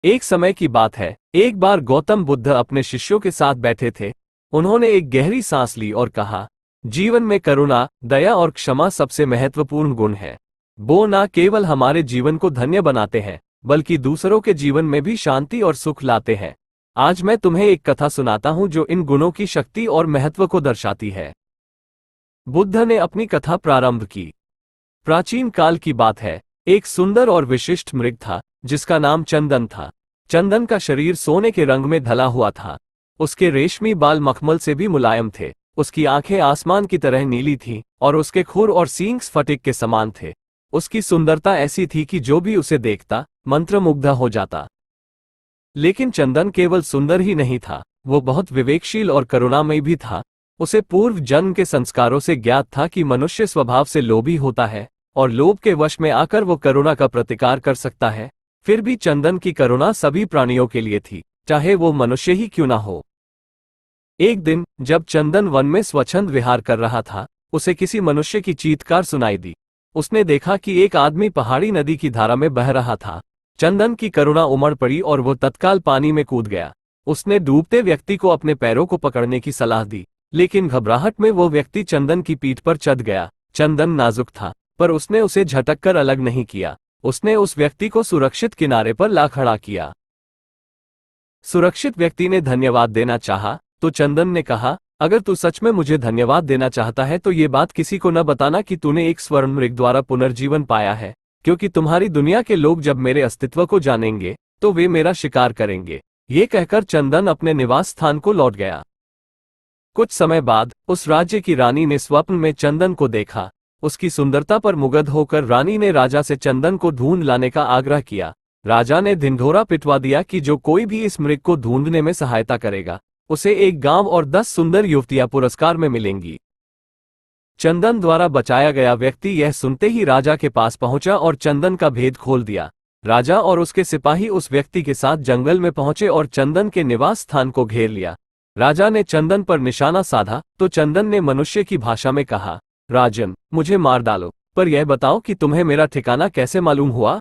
एक समय की बात है, एक बार गौतम बुद्ध अपने शिष्यों के साथ बैठे थे। उन्होंने एक गहरी सांस ली और कहा, जीवन में करुणा, दया और क्षमा सबसे महत्वपूर्ण गुण है। वो न केवल हमारे जीवन को धन्य बनाते हैं, बल्कि दूसरों के जीवन में भी शांति और सुख लाते हैं। आज मैं तुम्हें एक कथा सुनाता हूं जो इन गुणों की शक्ति और महत्व को दर्शाती है। बुद्ध ने अपनी कथा प्रारंभ की। प्राचीन काल की बात है, एक सुंदर और विशिष्ट मृग था जिसका नाम चंदन था। चंदन का शरीर सोने के रंग में ढला हुआ था। उसके रेशमी बाल मखमल से भी मुलायम थे। उसकी आंखें आसमान की तरह नीली थीं और उसके खुर और सींग स्फटिक के समान थे। उसकी सुंदरता ऐसी थी कि जो भी उसे देखता मंत्रमुग्ध हो जाता। लेकिन चंदन केवल सुंदर ही नहीं था, वो बहुत विवेकशील और करुणामयी भी था। उसे पूर्व जन्म के संस्कारों से ज्ञात था कि मनुष्य स्वभाव से लोभी होता है और लोभ के वश में आकर वो करुणा का प्रतिकार कर सकता है। फिर भी चंदन की करुणा सभी प्राणियों के लिए थी, चाहे वो मनुष्य ही क्यों ना हो। एक दिन जब चंदन वन में स्वच्छंद विहार कर रहा था, उसे किसी मनुष्य की चीत्कार सुनाई दी। उसने देखा कि एक आदमी पहाड़ी नदी की धारा में बह रहा था। चंदन की करुणा उमड़ पड़ी और वो तत्काल पानी में कूद गया। उसने डूबते व्यक्ति को अपने पैरों को पकड़ने की सलाह दी, लेकिन घबराहट में वो व्यक्ति चंदन की पीठ पर चढ़ गया। चंदन नाजुक था, पर उसने उसे झटककर अलग नहीं किया। उसने उस व्यक्ति को सुरक्षित किनारे पर ला खड़ा किया। सुरक्षित व्यक्ति ने धन्यवाद देना चाहा, तो चंदन ने कहा, अगर तू सच में मुझे धन्यवाद देना चाहता है तो ये बात किसी को न बताना कि तूने एक स्वर्ण मृग द्वारा पुनर्जीवन पाया है, क्योंकि तुम्हारी दुनिया के लोग जब मेरे अस्तित्व को जानेंगे तो वे मेरा शिकार करेंगे। ये कहकर चंदन अपने निवास स्थान को लौट गया। कुछ समय बाद उस राज्य की रानी ने स्वप्न में चंदन को देखा। उसकी सुंदरता पर मुग्ध होकर रानी ने राजा से चंदन को ढूंढ लाने का आग्रह किया। राजा ने ढिंढोरा पिटवा दिया कि जो कोई भी इस मृग को ढूंढने में सहायता करेगा, उसे एक गांव और 10 सुंदर युवतियां पुरस्कार में मिलेंगी। चंदन द्वारा बचाया गया व्यक्ति यह सुनते ही राजा के पास पहुंचा और चंदन का भेद खोल दिया। राजा और उसके सिपाही उस व्यक्ति के साथ जंगल में पहुंचे और चंदन के निवास स्थान को घेर लिया। राजा ने चंदन पर निशाना साधा तो चंदन ने मनुष्य की भाषा में कहा, राजन, मुझे मार डालो, पर यह बताओ कि तुम्हें मेरा ठिकाना कैसे मालूम हुआ।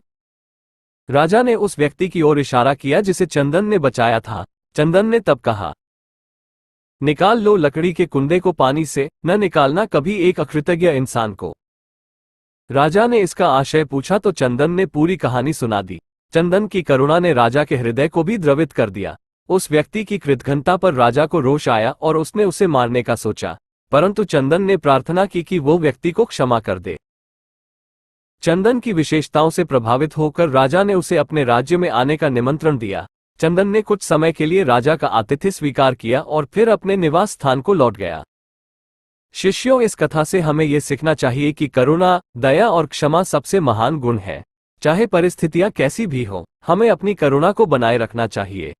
राजा ने उस व्यक्ति की ओर इशारा किया जिसे चंदन ने बचाया था। चंदन ने तब कहा, निकाल लो लकड़ी के कुंडे को पानी से, न निकालना कभी एक अकृतज्ञ इंसान को। राजा ने इसका आशय पूछा तो चंदन ने पूरी कहानी सुना दी। चंदन की करुणा ने राजा के हृदय को भी द्रवित कर दिया। उस व्यक्ति की कृतघ्नता पर राजा को रोष आया और उसने उसे मारने का सोचा, परंतु चंदन ने प्रार्थना की कि वो व्यक्ति को क्षमा कर दे। चंदन की विशेषताओं से प्रभावित होकर राजा ने उसे अपने राज्य में आने का निमंत्रण दिया। चंदन ने कुछ समय के लिए राजा का आतिथ्य स्वीकार किया और फिर अपने निवास स्थान को लौट गया। शिष्यों, इस कथा से हमें यह सीखना चाहिए कि करुणा, दया और क्षमा सबसे महान गुण है। चाहे परिस्थितियां कैसी भी हो, हमें अपनी करुणा को बनाए रखना चाहिए।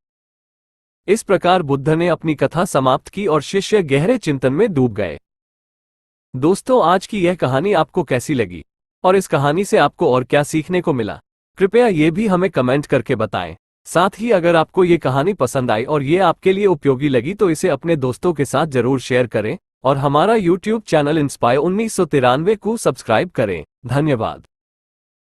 इस प्रकार बुद्ध ने अपनी कथा समाप्त की और शिष्य गहरे चिंतन में डूब गए। दोस्तों, आज की यह कहानी आपको कैसी लगी और इस कहानी से आपको और क्या सीखने को मिला, कृपया ये भी हमें कमेंट करके बताएं। साथ ही अगर आपको ये कहानी पसंद आई और ये आपके लिए उपयोगी लगी तो इसे अपने दोस्तों के साथ जरूर शेयर करें और हमारा YouTube चैनल इंस्पायर 1993 को सब्सक्राइब करें। धन्यवाद।